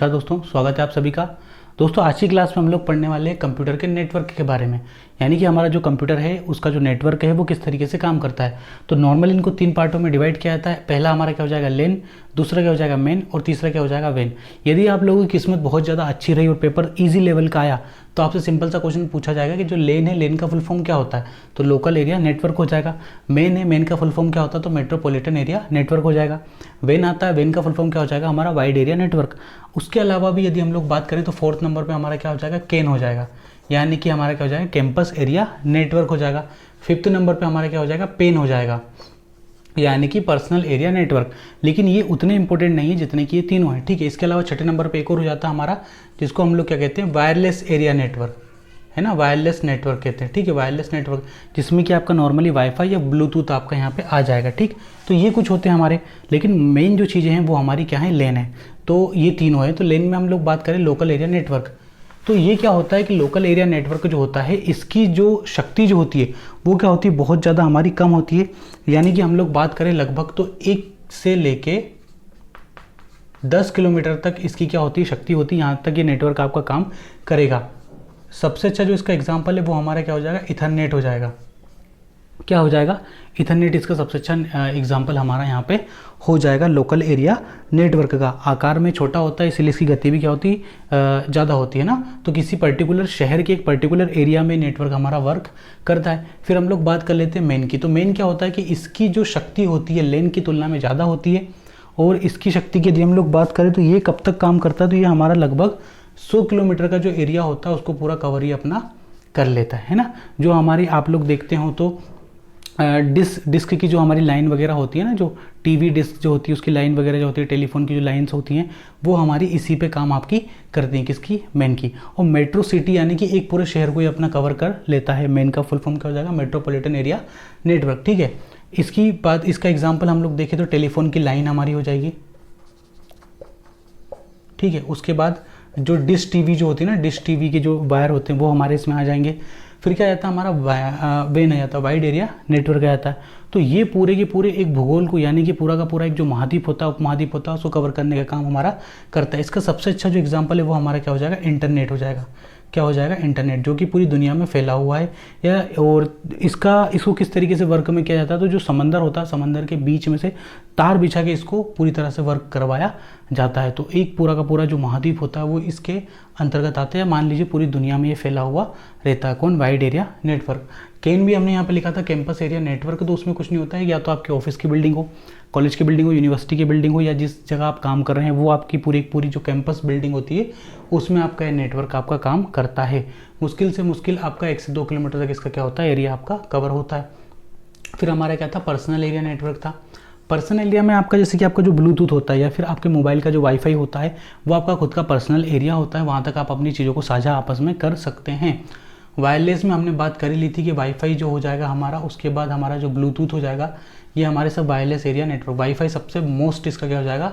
नमस्कार दोस्तों, स्वागत है आप सभी का। दोस्तों आज की क्लास में हम लोग पढ़ने वाले हैं कंप्यूटर के नेटवर्क के बारे में, यानी कि हमारा जो कंप्यूटर है उसका जो नेटवर्क है वो किस तरीके से काम करता है। तो नॉर्मली इनको 3 पार्टों में डिवाइड किया जाता है। पहला हमारा क्या हो जाएगा लेन, दूसरा क्या हो जाएगा मेन और तीसरा क्या हो जाएगा वेन। यदि आप लोगों की किस्मत बहुत ज़्यादा अच्छी रही और पेपर ईजी लेवल का आया तो आपसे सिंपल सा क्वेश्चन पूछा जाएगा कि जो लेन है, लेन का फुल फॉर्म क्या होता है, तो लोकल एरिया नेटवर्क हो जाएगा। मेन है, मेन का फुल फॉर्म क्या होता है, तो मेट्रोपॉलिटन एरिया नेटवर्क हो जाएगा। वेन आता है, वेन का फुल फॉर्म क्या हो जाएगा, हमारा वाइड एरिया नेटवर्क। उसके अलावा भी यदि हम लोग बात करें तो 4th नंबर पे हमारा क्या हो जाएगा, केन हो जाएगा, यानी कि हमारा क्या हो जाएगा, कैंपस एरिया नेटवर्क हो जाएगा। 5th नंबर पे हमारा क्या हो जाएगा, पेन हो जाएगा, यानी कि पर्सनल एरिया नेटवर्क। लेकिन ये उतने इंपॉर्टेंट नहीं है जितने कि ये तीनों हैं, ठीक है। इसके अलावा 6ठे नंबर पे एक और हो जाता है हमारा, जिसको हम लोग क्या कहते हैं, वायरलेस एरिया नेटवर्क, है ना, वायरलेस नेटवर्क कहते हैं, ठीक है, वायरलेस नेटवर्क, जिसमें कि आपका नॉर्मली वाईफाई या ब्लूटूथ आपका यहाँ पे आ जाएगा, ठीक। तो ये कुछ होते हैं हमारे, लेकिन मेन जो चीज़ें हैं वो हमारी क्या है, लेन है। तो ये तीनों है। तो लेन में हम लोग बात करें लोकल एरिया नेटवर्क, तो ये क्या होता है कि लोकल एरिया नेटवर्क जो होता है इसकी जो शक्ति जो होती है वो क्या होती है, बहुत ज़्यादा हमारी कम होती है। यानी कि हम लोग बात करें लगभग तो 1 से लेके 10 किलोमीटर तक इसकी क्या होती है, शक्ति होती है, यहाँ तक ये नेटवर्क आपका काम करेगा। सबसे अच्छा जो इसका एग्जाम्पल है वो हमारा क्या हो जाएगा, इथरनेट हो जाएगा। क्या हो जाएगा, इथरनेट इसका सबसे अच्छा एग्जाम्पल हमारा यहाँ पे हो जाएगा लोकल एरिया नेटवर्क का। आकार में छोटा होता है इसलिए इसकी गति भी क्या होती है, ज़्यादा होती है ना। तो किसी पर्टिकुलर शहर के एक पर्टिकुलर एरिया में नेटवर्क हमारा वर्क करता है। फिर हम लोग बात कर लेते हैं मेन की। तो मेन क्या होता है कि इसकी जो शक्ति होती है लेन की तुलना में ज़्यादा होती है, और इसकी शक्ति की यदि हम लोग बात करें तो ये कब तक काम करता है, तो ये हमारा लगभग 100 किलोमीटर का जो एरिया होता है उसको पूरा कवर ही अपना कर लेता है ना। जो हमारी आप लोग देखते हो तो डिस्क की जो हमारी लाइन वगैरह होती है ना, जो टीवी डिस्क जो होती है उसकी लाइन वगैरह जो होती है, टेलीफोन की जो लाइंस होती हैं वो हमारी इसी पे काम आपकी करती हैं, किसकी, मेन की। और मेट्रो सिटी यानी कि एक पूरे शहर को ही अपना कवर कर लेता है। मेन का फुल फॉर्म क्या हो जाएगा, मेट्रोपॉलिटन एरिया नेटवर्क, ठीक है। इसकी बात, इसका एग्जाम्पल हम लोग देखें तो टेलीफोन की लाइन हमारी हो जाएगी, ठीक है। उसके बाद जो डिश टीवी जो होती है ना, डिश टीवी के जो वायर होते हैं वो हमारे इसमें आ जाएंगे। फिर क्या आता है हमारा वेन आ जाता है, वाइड एरिया नेटवर्क आ जाता है। तो ये पूरे के पूरे एक भूगोल को, यानी कि पूरा का पूरा एक जो महाद्वीप होता है, उपमहाद्वीप होता है, उसको कवर करने का काम हमारा करता है। इसका सबसे अच्छा जो एग्जांपल है वो हमारा क्या हो जाएगा, इंटरनेट हो जाएगा। क्या हो जाएगा, इंटरनेट, जो कि पूरी दुनिया में फैला हुआ है। या और इसको किस तरीके से वर्क में किया जाता है, तो जो समंदर होता है, समंदर के बीच में से तार बिछा के इसको पूरी तरह से वर्क करवाया जाता है। तो एक पूरा का पूरा जो महाद्वीप होता है वो इसके अंतर्गत आते हैं। मान लीजिए पूरी दुनिया में ये फैला हुआ रहता है, कौन, वाइड एरिया नेटवर्क। केन भी हमने यहाँ पे लिखा था कैंपस एरिया नेटवर्क, तो उसमें कुछ नहीं होता है, या तो आपके ऑफिस की बिल्डिंग हो, कॉलेज की बिल्डिंग हो, यूनिवर्सिटी की बिल्डिंग हो, या जिस जगह आप काम कर रहे हैं वो आपकी पूरी जो कैंपस बिल्डिंग होती है उसमें आपका नेटवर्क आपका काम करता है। मुश्किल से मुश्किल आपका 1 से 2 किलोमीटर तक इसका क्या होता है, एरिया आपका कवर होता है। फिर हमारा क्या था, पर्सनल एरिया नेटवर्क था। पर्सनल एरिया में आपका जैसे कि आपका जो ब्लूटूथ होता है या फिर आपके मोबाइल का जो वाईफाई होता है वो आपका खुद का पर्सनल एरिया होता है, वहाँ तक आप अपनी चीज़ों को साझा आपस में कर सकते हैं। वायरलेस में हमने बात कर ही ली थी कि वाईफाई जो हो जाएगा हमारा, उसके बाद हमारा जो ब्लूटूथ हो जाएगा, ये हमारे सब वायरलेस एरिया नेटवर्क। वाईफाई सबसे मोस्ट इसका क्या हो जाएगा,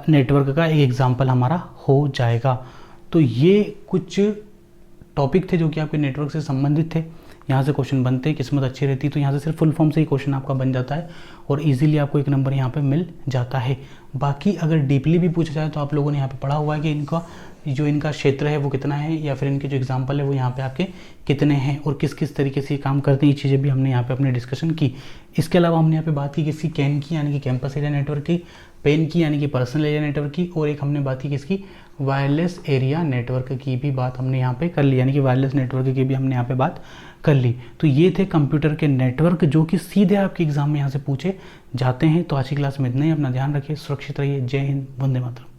नेटवर्क का एक एग्जाम्पल हमारा हो जाएगा। तो ये कुछ टॉपिक थे जो कि आपके नेटवर्क से संबंधित थे। यहाँ से क्वेश्चन बनते हैं, किस्मत अच्छी रहती है तो यहाँ से सिर्फ फुल फॉर्म से ही क्वेश्चन आपका बन जाता है और इजीली आपको 1 नंबर यहाँ पे मिल जाता है। बाकी अगर डीपली भी पूछा जाए तो आप लोगों ने यहाँ पे पढ़ा हुआ है कि इनका क्षेत्र है वो कितना है, या फिर इनके जो एग्जाम्पल है वो यहाँ पे आपके कितने हैं और किस किस तरीके से काम करते हैं, ये चीज़ें भी हमने यहाँ पे अपने डिस्कशन की। इसके अलावा हमने यहाँ पे बात की किसकी, कैन की यानी कि कैंपस एरिया नेटवर्क की, पेन की यानी कि पर्सनल एरिया नेटवर्क की, और एक हमने बात की किसकी, वायरलेस एरिया नेटवर्क की भी बात हमने यहाँ पे कर ली, यानी कि वायरलेस नेटवर्क की भी हमने यहाँ पे बात कर ली। तो ये थे कंप्यूटर के नेटवर्क जो कि सीधे आपके एग्जाम में यहाँ से पूछे जाते हैं। तो आज की क्लास में इतना ही, अपना ध्यान रखिए, सुरक्षित रहिए। जय हिंद, वंदे मातरम।